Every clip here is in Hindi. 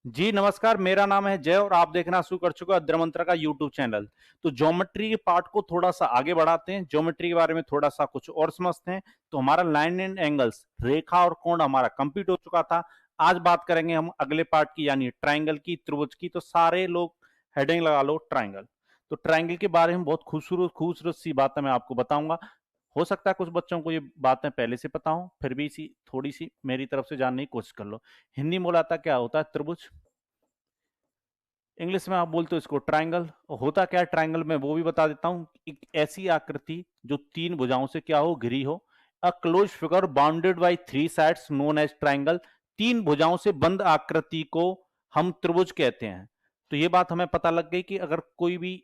जी नमस्कार, मेरा नाम है जय और आप देखना शुरू कर चुके हो अद्र मंत्र का यूट्यूब चैनल। तो ज्योमेट्री के पार्ट को थोड़ा सा आगे बढ़ाते हैं, ज्योमेट्री के बारे में थोड़ा सा कुछ और समझते हैं। तो हमारा लाइन एंड एंगल्स, रेखा और कोण हमारा कंप्लीट हो चुका था। आज बात करेंगे हम अगले पार्ट की, यानी ट्राइंगल की, त्रिभुज की। तो सारे लोग हेडिंग लगा लो ट्राइंगल। तो ट्राइंगल के बारे में बहुत खूबसूरत खूबसूरत सी बातें मैं आपको बताऊंगा। हो सकता है कुछ बच्चों को ये बातें पहले से पता हो, फिर भी इसी थोड़ी सी मेरी तरफ से जानने की कोशिश कर लो। हिंदी में बोलाता क्या होता है त्रिभुज, इंग्लिश में आप बोलते हो इसको ट्रायंगल। होता क्या है ट्रायंगल में वो भी बता देता हूं। एक ऐसी आकृति जो तीन भुजाओं से क्या हो, घिरी हो। A close figure bounded by three sides known as triangle. तीन भुजाओं से बंद आकृति को हम त्रिभुज कहते हैं। तो ये बात हमें पता लग गई कि अगर कोई भी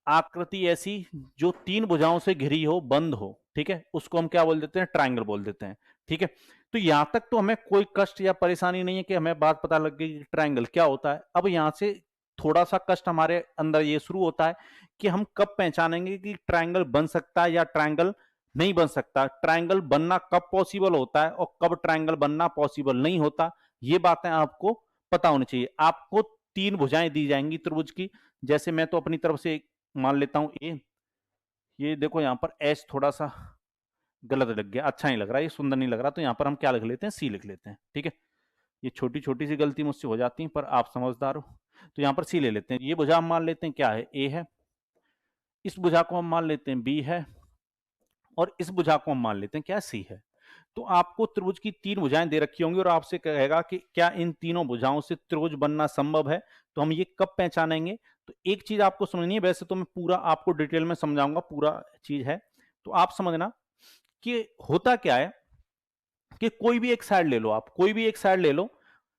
आकृति ऐसी जो तीन भुजाओं से घिरी हो, बंद हो, ठीक है, उसको हम क्या बोल देते हैं, ट्रायंगल बोल देते हैं। ठीक है। तो यहां तक तो हमें कोई कष्ट या परेशानी नहीं है कि हमें बात पता लग गई कि ट्रायंगल क्या होता है। अब यहां से थोड़ा सा कष्ट हमारे अंदर ये शुरू होता है कि हम कब पहचानेंगे कि ट्रायंगल बन सकता है या ट्रायंगल नहीं बन सकता। ट्रायंगल बनना कब पॉसिबल होता है और कब ट्रायंगल बनना पॉसिबल नहीं होता, ये बातें आपको पता होनी चाहिए। आपको तीन भुजाएं दी जाएंगी त्रिभुज की। जैसे मैं तो अपनी तरफ से मान लेता हूं ए। ये देखो यहां पर एच थोड़ा सा गलत लग गया, अच्छा नहीं लग रहा, ये सुंदर नहीं लग रहा। तो यहां पर हम क्या लिख लेते हैं, सी लिख लेते हैं। ठीक है। ये छोटी छोटी सी गलती मुझसे हो जाती है पर आप समझदार हो। तो यहां पर सी ले लेते हैं। ये भुजा हम मान लेते हैं क्या है, ए है। इस भुजा को हम मान लेते हैं बी है। और इस भुजा को हम मान लेते हैं क्या, सी है। तो आपको त्रिभुज की तीन भुजाएं दे रखी होंगी और आपसे कहेगा कि क्या इन तीनों भुजाओं से त्रिभुज बनना संभव है। तो हम ये कब पहचानेंगे। तो एक चीज आपको समझनी है, वैसे तो मैं पूरा आपको डिटेल में समझाऊंगा, पूरा चीज है। तो आप समझना कि होता क्या है कि कोई भी एक साइड ले लो, आप कोई भी एक साइड ले लो।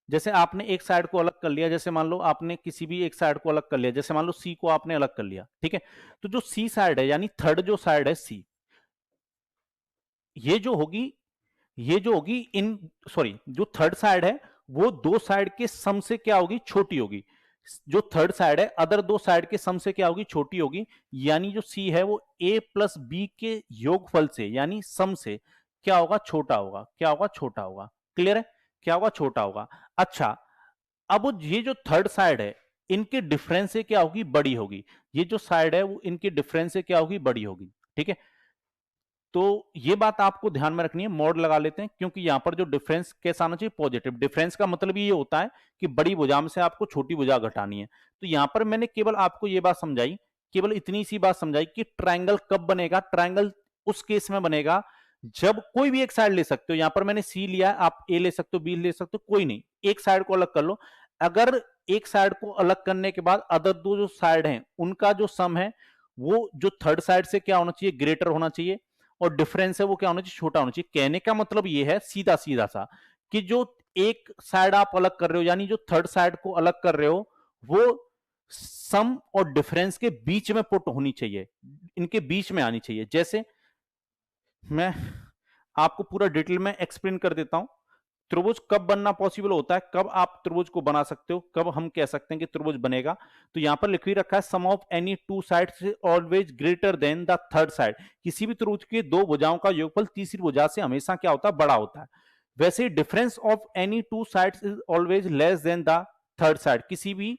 जैसे आपने एक साइड को अलग कर लिया, जैसे मान लो आपने किसी भी एक साइड को अलग कर लिया, जैसे मान लो सी को आपने अलग कर लिया, ठीक है। तो जो सी साइड है, यानी थर्ड जो साइड है सी, ये जो होगी, ये जो होगी इन, सॉरी, जो थर्ड साइड है वो दो साइड के सम से क्या होगी, छोटी होगी। जो थर्ड साइड है अदर दो साइड के सम से क्या होगी, छोटी होगी। यानी जो सी है वो ए प्लस बी के योगफल से, यानी सम से क्या होगा, छोटा होगा। क्या होगा, छोटा होगा। क्लियर है, क्या होगा, छोटा होगा। अच्छा, अब ये जो थर्ड साइड है इनके डिफरेंस से क्या होगी, बड़ी होगी। ये जो साइड है वो इनके डिफरेंस से क्या होगी, बड़ी होगी। ठीक है। तो ये बात आपको ध्यान में रखनी है, मोड लगा लेते हैं, क्योंकि यहां पर जो डिफरेंस कैसा आना चाहिए, पॉजिटिव। डिफरेंस का मतलब ये होता है कि बड़ी भुजा में से आपको छोटी भुजा घटानी है। तो यहां पर मैंने केवल आपको ये बात समझाई, केवल इतनी सी बात समझाई कि ट्रायंगल कब बनेगा। ट्रायंगल उस केस में बनेगा जब कोई भी एक साइड ले सकते हो। यहां पर मैंने सी लिया, आप ए ले सकते हो, बी ले सकते हो, कोई नहीं, एक साइड को अलग कर लो। अगर एक साइड को अलग करने के बाद अदर दो जो साइड हैं उनका जो सम है वो जो थर्ड साइड से क्या होना चाहिए, ग्रेटर होना चाहिए। और डिफरेंस है वो क्या होना चाहिए, छोटा होना चाहिए। कहने का मतलब ये है सीधा सीधा सा कि जो एक साइड आप अलग कर रहे हो, यानी जो थर्ड साइड को अलग कर रहे हो, वो सम और डिफरेंस के बीच में पुट होनी चाहिए, इनके बीच में आनी चाहिए। जैसे मैं आपको पूरा डिटेल में एक्सप्लेन कर देता हूं। त्रिभुज कब बनना पॉसिबल होता है, कब आप त्रिभुज को बना सकते हो, कब हम कह सकते हैं कि त्रिभुज बनेगा। तो यहां पर लिख ही रखा है, sum of any two sides is always greater than the third side. किसी भी त्रिभुज के दो भुजाओं का योगफल तीसरी भुजा से हमेशा क्या होता है, बड़ा होता है। वैसे difference of any two sides is always less than the third side. किसी भी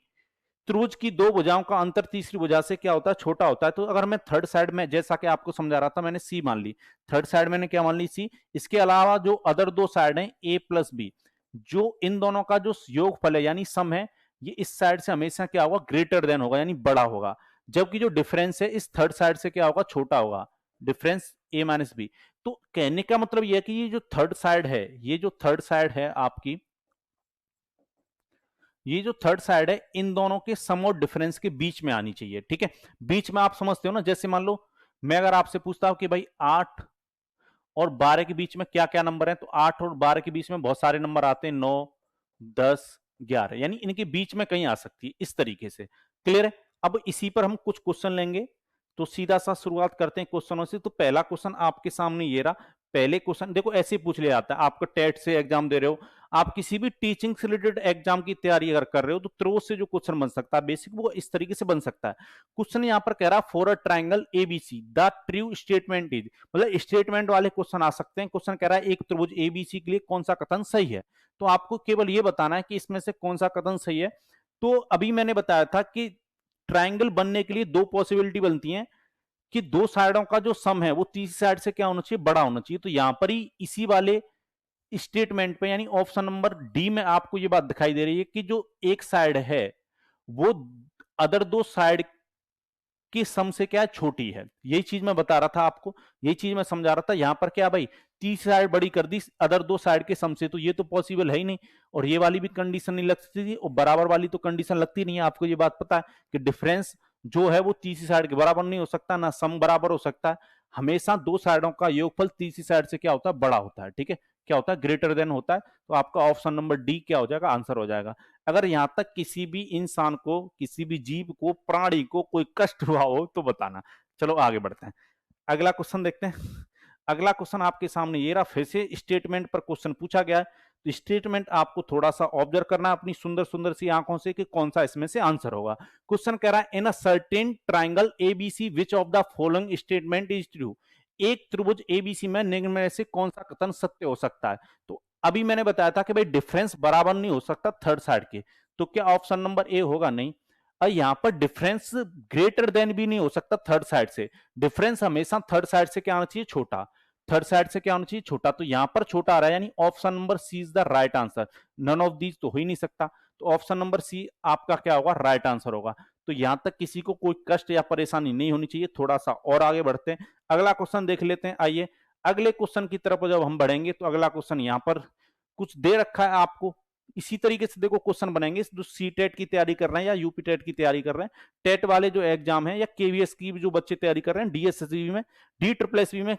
त्रिभुज की दो भुजाओं का अंतर तीसरी भुजा से क्या होता है, छोटा होता है। तो अगर मैं थर्ड साइड में, जैसा कि आपको समझा रहा था, मैंने सी मान ली, थर्ड साइड मैंने क्या मान ली, सी। इसके अलावा जो अदर दो साइड हैं ए प्लस बी, जो इन दोनों का जो योगफल है यानी सम है, ये इस साइड से हमेशा क्या होगा, ग्रेटर देन होगा, यानी बड़ा होगा। जबकि जो डिफरेंस है इस थर्ड साइड से क्या होगा, छोटा होगा। डिफरेंस ए माइनस बी। तो कहने का मतलब यह है कि ये जो थर्ड साइड है, ये जो थर्ड साइड है आपकी, ये जो थर्ड साइड है इन दोनों के सम और डिफरेंस के बीच में आनी चाहिए। ठीक है। बीच में आप समझते हो ना, जैसे मान लो मैं अगर आपसे पूछता हूं कि भाई 8 और 12 के बीच में क्या क्या नंबर है, तो 8 और 12 के बीच में बहुत सारे नंबर आते हैं, 9, 10, 11, यानी इनके बीच में कहीं आ सकती है, इस तरीके से। क्लियर है। अब इसी पर हम कुछ क्वेश्चन लेंगे। तो सीधा सा शुरुआत करते हैं क्वेश्चनों से। तो पहला क्वेश्चन आपके सामने ये रहा। पहले क्वेश्चन देखो ऐसे ही पूछ लिया जाता है, आपको टेट से एग्जाम दे रहे हो, आप किसी भी टीचिंग से रिलेटेड एग्जाम की तैयारी अगर कर रहे हो तो त्रिभुज से जो क्वेश्चन बन सकता है बेसिक वो इस तरीके से बन सकता है। क्वेश्चन यहां पर कह रहा है for a triangle ABC the true statement is, मतलब स्टेटमेंट वाले क्वेश्चन आ सकते हैं। क्वेश्चन कह रहा है एक त्रिभुज एबीसी के लिए कौन सा कथन सही है, तो आपको केवल ये बताना है कि इसमें से कौन सा कथन सही है। तो अभी मैंने बताया था कि ट्राइंगल बनने के लिए दो पॉसिबिलिटी बनती हैं कि दो साइडों का जो सम है वो तीसरी साइड से क्या होना चाहिए, बड़ा होना चाहिए। तो यहां पर ही इसी वाले स्टेटमेंट पे यानी ऑप्शन नंबर डी में आपको ये बात दिखाई दे रही है कि जो एक साइड है वो अदर दो साइड की सम से क्या छोटी है। यही चीज मैं बता रहा था आपको, यही चीज मैं समझा रहा था। यहां पर क्या भाई, तीसरी साइड बड़ी कर दी अदर दो साइड के सम से, तो ये तो पॉसिबल है ही नहीं। और ये वाली भी कंडीशन नहीं लगती थी, और बराबर वाली तो कंडीशन लगती नहीं है। आपको ये बात पता है कि डिफरेंस जो है वो तीसरी साइड के बराबर नहीं हो सकता, ना सम बराबर हो सकता है। हमेशा दो साइडों का योगफल तीसरी साइड से क्या होता है, बड़ा होता है। ठीक है, क्या होता है, ग्रेटर देन होता है। तो आपका ऑप्शन नंबर डी क्या हो जाएगा, आंसर हो जाएगा। अगर यहां तक किसी भी इंसान को, किसी भी जीव को, प्राणी को कोई कष्ट हुआ हो तो बताना। चलो आगे बढ़ते हैं, अगला क्वेश्चन देखते हैं। अगला क्वेश्चन आपके सामने ये रहा, फिर से स्टेटमेंट पर क्वेश्चन पूछा गया है। तो स्टेटमेंट आपको थोड़ा सा ऑब्जर्व करना है अपनी सुंदर सुंदर सी आंखों से कि कौन सा इसमें से आंसर होगा। क्वेश्चन कह रहा है in a certain triangle ABC which of the following statement is true. एक त्रिभुज एबीसी में निम्न में से कौन सा कथन सत्य हो सकता है। तो अभी मैंने बताया था कि भाई डिफरेंस बराबर नहीं हो सकता थर्ड साइड के, तो क्या ऑप्शन नंबर ए होगा, नहीं। और यहां पर डिफरेंस ग्रेटर देन भी नहीं हो सकता थर्ड साइड से। डिफरेंस हमेशा थर्ड साइड से क्या आना चाहिए, छोटा। थर्ड साइड से क्या होना चाहिए, छोटा। तो यहां पर छोटा आ रहा है, यानी option number C is the right answer. None of these तो हो ही नहीं सकता, तो ऑप्शन नंबर सी आपका क्या होगा, राइट आंसर होगा। तो यहां तक किसी को कोई कष्ट या परेशानी नहीं होनी चाहिए। थोड़ा सा और आगे बढ़ते हैं, अगला क्वेश्चन देख लेते हैं। आइए अगले क्वेश्चन की तरफ जब हम बढ़ेंगे तो अगला क्वेश्चन यहां पर कुछ दे रखा है आपको। इसी तरीके से देखो क्वेश्चन बनेंगे, जो सी टेट की तैयारी कर रहे हैं या यूपी टेट की तैयारी कर रहे हैं, टेट वाले जो एग्जाम है, या केवीएस की जो बच्चे तैयारी कर रहे हैं, डीएसएसबी में, डी ट्रिपल एसबी में,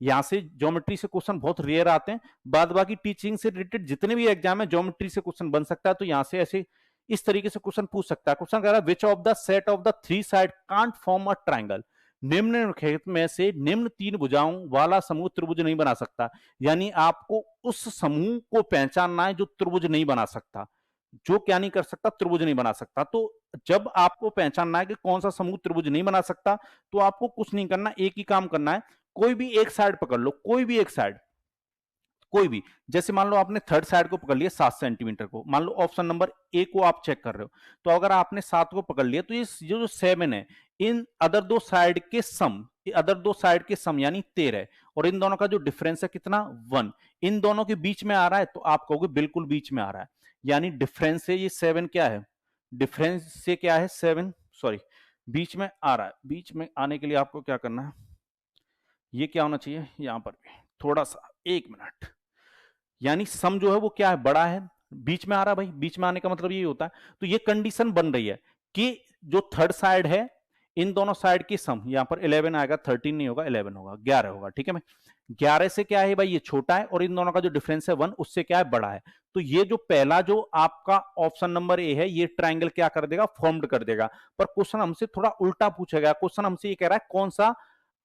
यहां से ज्योमेट्री से क्वेश्चन बहुत रेयर आते हैं। बाद बाकी टीचिंग से रिलेटेड जितने भी एग्जाम है ज्योमेट्री से क्वेश्चन बन सकता है। तो यहां से ऐसे इस तरीके से क्वेश्चन पूछ सकता है। क्वेश्चन कह रहा है विच of the set of the three side can't form a triangle. निम्नलिखित में से निम्न तीन भुजाओं वाला समूह त्रिभुज नहीं बना सकता। यानी आपको उस समूह को पहचानना है जो त्रिभुज नहीं बना सकता। जो क्या नहीं कर सकता, त्रिभुज नहीं बना सकता। तो जब आपको पहचानना है कि कौन सा समूह त्रिभुज नहीं बना सकता, तो आपको कुछ नहीं करना, एक ही काम करना है, कोई भी एक साइड पकड़ लो, कोई भी एक साइड, कोई भी। जैसे मान लो आपने थर्ड साइड को पकड़ लिया 7 सेंटीमीटर को, मान लो ऑप्शन नंबर ए को आप चेक कर रहे हो, तो अगर आपने 7 को पकड़ लिया तो ये जो 7 है, इन अदर दो साइड के सम, अदर दो साइड के सम यानी 13, और इन दोनों का जो डिफरेंस है कितना, 1, इन दोनों के बीच में आ रहा है, तो आप कहोगे बिल्कुल बीच में आ रहा है। यानी डिफरेंस से ये 7 क्या है, डिफरेंस से क्या है 7, सॉरी, बीच में आ रहा है। बीच में आने के लिए आपको क्या करना है, ये क्या होना चाहिए, यहां पर भी थोड़ा सा, 1 मिनट, यानी सम जो है वो क्या है, बड़ा है, बीच में आ रहा है। भाई बीच में आने का मतलब ये होता है। तो ये कंडीशन बन रही है कि जो थर्ड साइड है, इन दोनों साइड की सम, यहां पर 11 आएगा, 13 नहीं होगा, 11 होगा, 11 होगा। ठीक है, मैं 11 से क्या है भाई, ये छोटा है, और इन दोनों का जो डिफरेंस है 1, उससे क्या है, बड़ा है। तो ये जो पहला जो आपका ऑप्शन नंबर ए है, ये ट्राइंगल क्या कर देगा, फॉर्म्ड कर देगा। पर क्वेश्चन हमसे थोड़ा उल्टा पूछा गया। क्वेश्चन हमसे ये कह रहा है कौन सा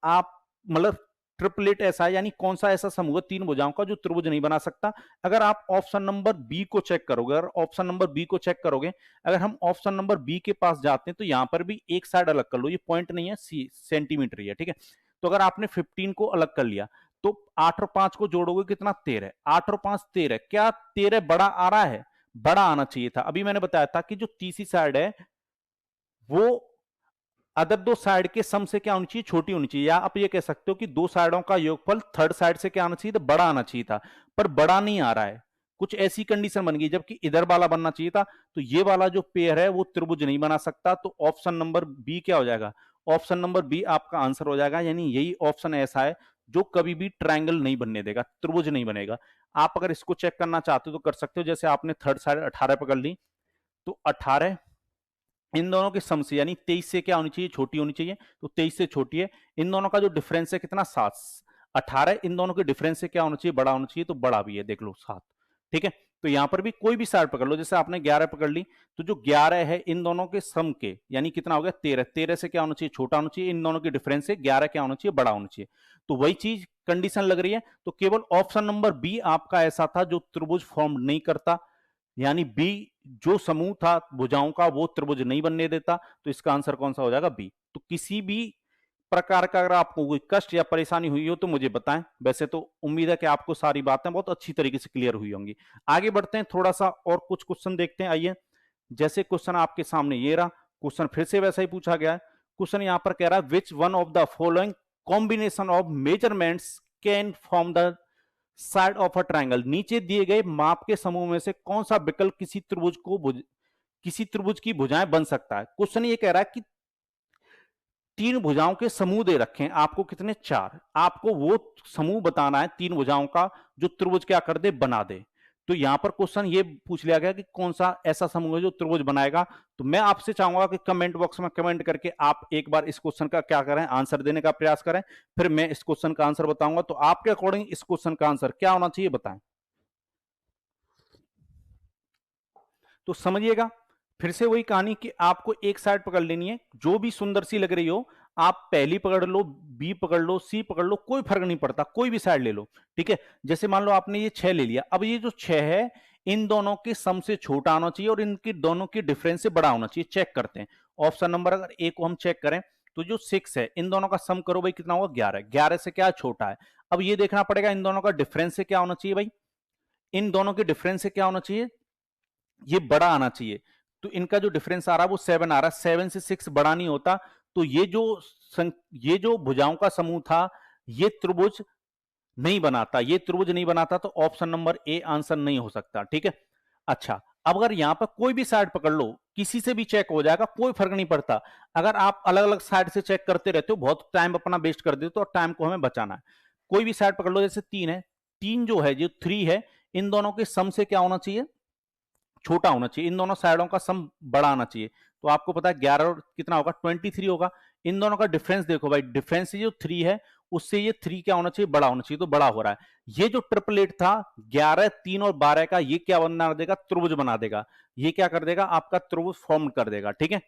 आप, मतलब ट्रिपलेट ऐसा है, यानी कौन सा ऐसा समूह तीन भुजाओं का जो त्रिभुज नहीं बना सकता। अगर आप ऑप्शन नंबर बी को चेक करोगे, अगर ऑप्शन नंबर बी को चेक करोगे, अगर हम ऑप्शन नंबर बी के पास जाते हैं तो यहां पर भी एक साइड अलग कर लो, ये पॉइंट नहीं है, सेंटीमीटर ही है। ठीक है, तो अगर आपने 15 को अलग कर लिया तो 8 और 5 को जोड़ोगे कितना, 13, 8 और 5 13, क्या 13 बड़ा आ रहा है, बड़ा आना चाहिए था। अभी मैंने बताया था कि जो तीसरी साइड है वो अदर दो साइड के सम से क्या होनी चाहिए, छोटी होनी चाहिए। या आप ये कह सकते हो कि दो साइडों का योगफल थर्ड साइड से क्या आना चाहिए, तो बड़ा आना चाहिए था, पर बड़ा नहीं आ रहा है। कुछ ऐसी कंडीशन बन गई, जबकि इधर वाला बनना चाहिए था। तो ये वाला जो पेयर है वो त्रिभुज नहीं बना सकता। तो ऑप्शन नंबर बी क्या हो जाएगा, ऑप्शन नंबर बी आपका आंसर हो जाएगा। यानी यही ऑप्शन ऐसा है जो कभी भी ट्राइंगल नहीं बनने देगा, त्रिभुज नहीं बनेगा। आप अगर इसको चेक करना चाहते हो तो कर सकते हो। जैसे आपने थर्ड साइड 18 पकड़ ली, तो 18 इन दोनों के सम से, यानी 23 से क्या होनी चाहिए, छोटी होनी चाहिए, तो 23 से छोटी है। इन दोनों का जो डिफरेंस है कितना, 7, 18, इन दोनों के डिफरेंस से क्या होना चाहिए, बड़ा होना चाहिए, तो बड़ा भी है, देख लो 7। ठीक है, तो यहां पर भी कोई भी साइड पकड़ लो, जैसे आपने 11 पकड़ ली, तो जो 11 है इन दोनों के सम के यानी कितना हो गया 13, 13 से क्या होना चाहिए छोटा होना चाहिए, इन दोनों के डिफरेंस से 11 क्या होना चाहिए बड़ा होना चाहिए। तो वही चीज कंडीशन लग रही है, तो केवल ऑप्शन नंबर बी आपका ऐसा था जो त्रिभुज फॉर्म नहीं करता, यानी बी जो समूह था भुजाओं का वो त्रिभुज नहीं बनने देता, तो इसका आंसर कौन सा हो जाएगा बी। तो किसी भी प्रकार का अगर आपको कोई कष्ट या परेशानी हुई हो तो मुझे बताएं, वैसे तो उम्मीद है कि आपको सारी बातें बहुत अच्छी तरीके से क्लियर हुई होंगी। आगे बढ़ते हैं, थोड़ा सा और कुछ क्वेश्चन देखते हैं। आइए, जैसे क्वेश्चन आपके सामने ये रहा, क्वेश्चन फिर से वैसा ही पूछा गया है। क्वेश्चन यहां पर कह रहा है which one of the following combination of measurements can form the side of a triangle. नीचे दिए गए माप के समूह में से कौन सा विकल्प किसी त्रिभुज की भुजाएं बन सकता है। क्वेश्चन ये कह रहा है कि तीन भुजाओं के समूह दे रखे हैं आपको, कितने चार, आपको वो समूह बताना है तीन भुजाओं का जो त्रिभुज क्या कर दे बना दे। तो यहां पर क्वेश्चन ये पूछ लिया गया कि कौन सा ऐसा समूह है जो त्रिभुज बनाएगा। तो मैं आपसे चाहूंगा कि कमेंट बॉक्स में कमेंट करके आप एक बार इस क्वेश्चन का क्या करें आंसर देने का प्रयास करें, फिर मैं इस क्वेश्चन का आंसर बताऊंगा। तो आपके अकॉर्डिंग इस क्वेश्चन का आंसर क्या होना चाहिए बताएं। तो समझिएगा, फिर से वही कहानी कि आपको एक साइड पकड़ लेनी है, जो भी सुंदर सी लग रही हो, आप पहली पकड़ लो, बी पकड़ लो, सी पकड़ लो, कोई फर्क नहीं पड़ता, कोई भी साइड ले लो। ठीक है, जैसे मान लो आपने ये 6 ले लिया, अब ये जो 6 है इन दोनों के सम से छोटा होना चाहिए और इनकी दोनों की डिफरेंस से बड़ा होना चाहिए। चेक करते हैं, ऑप्शन नंबर अगर ए को हम चेक करें तो जो 6 है इन दोनों का सम करो भाई, कितना होगा 11, 11 से क्या छोटा है। अब ये देखना पड़ेगा इन दोनों का डिफरेंस से क्या होना चाहिए भाई, इन दोनों के डिफरेंस से क्या होना चाहिए, ये बड़ा आना चाहिए। तो इनका जो डिफरेंस आ रहा है वो 7 आ रहा है, 7 से 6 बड़ा नहीं होता। तो ये जो भुजाओं का समूह था ये त्रिभुज नहीं बनाता, ये त्रिभुज नहीं बनाता, तो ऑप्शन नंबर ए आंसर नहीं हो सकता। ठीक है, अच्छा अब अगर यहां पर कोई भी साइड पकड़ लो, किसी से भी चेक हो जाएगा, कोई फर्क नहीं पड़ता। अगर आप अलग अलग साइड से चेक करते रहते हो बहुत टाइम अपना वेस्ट कर देते हो, और टाइम को हमें बचाना है। कोई भी साइड पकड़ लो, जैसे 3 है, 3 जो है जो 3 है इन दोनों के सम से क्या होना चाहिए छोटा होना चाहिए, इन दोनों साइडों का सम बड़ा आना चाहिए। तो आपको पता है 11 और कितना होगा 23 होगा। इन दोनों का डिफरेंस देखो भाई, डिफरेंस जो 3 है उससे ये 3 क्या होना चाहिए बड़ा होना चाहिए, तो बड़ा हो रहा है। ये जो ट्रिपलेट था 11, 3 और 12 का, ये क्या बना देगा त्रिभुज बना देगा, ये क्या कर देगा आपका त्रिभुज फॉर्म कर देगा। ठीक है,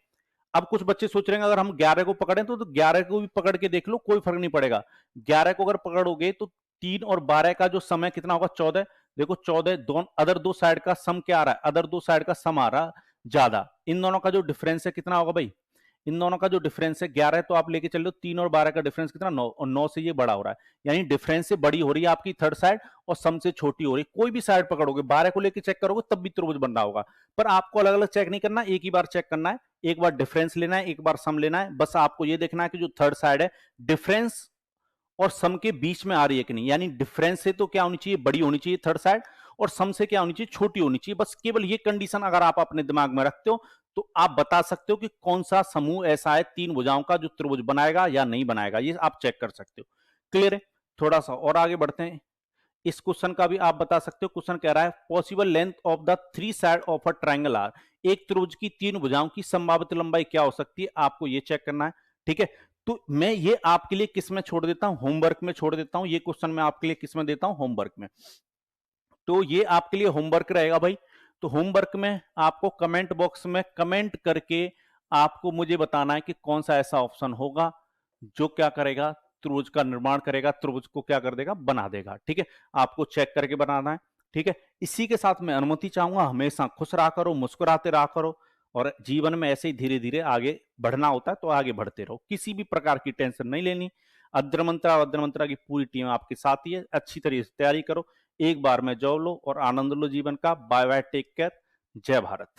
अब कुछ बच्चे सोच रहे हैं अगर हम 11 को पकड़ें तो 11 को भी पकड़ के देख लो, कोई फर्क नहीं पड़ेगा। 11 को अगर पकड़ोगे तो 3 और 12 का जो समय कितना होगा 14। देखो 14 दोनों अदर दो साइड का सम क्या आ रहा है, अदर दो साइड का सम आ रहा ज्यादा। इन दोनों का जो डिफरेंस है कितना होगा भाई, इन दोनों का जो डिफरेंस है 11 है, तो आप लेके चल लो 3 और 12 का डिफरेंस कितना 9, और 9 से ये बड़ा हो रहा है, यानी डिफरेंस से बड़ी हो रही है आपकी थर्ड साइड और सम से छोटी हो रही है। कोई भी साइड पकड़ोगे 12 को लेके चेक करोगे तब भी त्रिभुज बन रहा होगा, पर आपको अलग अलग चेक नहीं करना, एक ही बार चेक करना है, एक बार डिफरेंस लेना है, एक बार सम लेना है। बस आपको ये देखना है कि जो थर्ड साइड है डिफरेंस और सम के बीच में आ रही है कि नहीं, यानी डिफरेंस से तो क्या होनी चाहिए बड़ी होनी चाहिए थर्ड साइड, और सम से क्या होनी चाहिए छोटी होनी चाहिए। बस केवल ये कंडीशन अगर आप अपने दिमाग में रखते हो तो आप बता सकते हो कि कौन सा समूह ऐसा है तीन भुजाओं का जो त्रिभुज बनाएगा या नहीं बनाएगा, ये आप चेक कर सकते हो। क्लियर है, थोड़ा सा और आगे बढ़ते हैं, इस क्वेश्चन का भी आप बता सकते हो। क्वेश्चन कह रहा है possible length of the three side of a triangle are, एक त्रिभुज की तीन भुजाओं की संभावित लंबाई क्या हो सकती है, आपको ये चेक करना है। ठीक है, तो मैं ये आपके लिए किस में छोड़ देता हूं, होमवर्क में छोड़ देता हूं, ये क्वेश्चन मैं आपके लिए किस में देता हूं, होमवर्क में। तो ये आपके लिए होमवर्क रहेगा भाई। तो होमवर्क में आपको कमेंट बॉक्स में कमेंट करके आपको मुझे बताना है कि कौन सा ऐसा ऑप्शन होगा जो क्या करेगा त्रिभुज का निर्माण करेगा, त्रिभुज को क्या कर देगा बना देगा। ठीक है, आपको चेक करके बनाना है। ठीक है, इसी के साथ मैं अनुमति चाहूंगा, हमेशा खुश रहा करो, मुस्कुराते रहा करो, और जीवन में ऐसे ही धीरे धीरे आगे बढ़ना होता है तो आगे बढ़ते रहो, किसी भी प्रकार की टेंशन नहीं लेनी। अद्र मंत्रा की पूरी टीम आपके साथ ही है, अच्छी तरीके से तैयारी करो, एक बार में जॉब लो और आनंद लो जीवन का। बाय बाय, टेक केयर, जय भारत।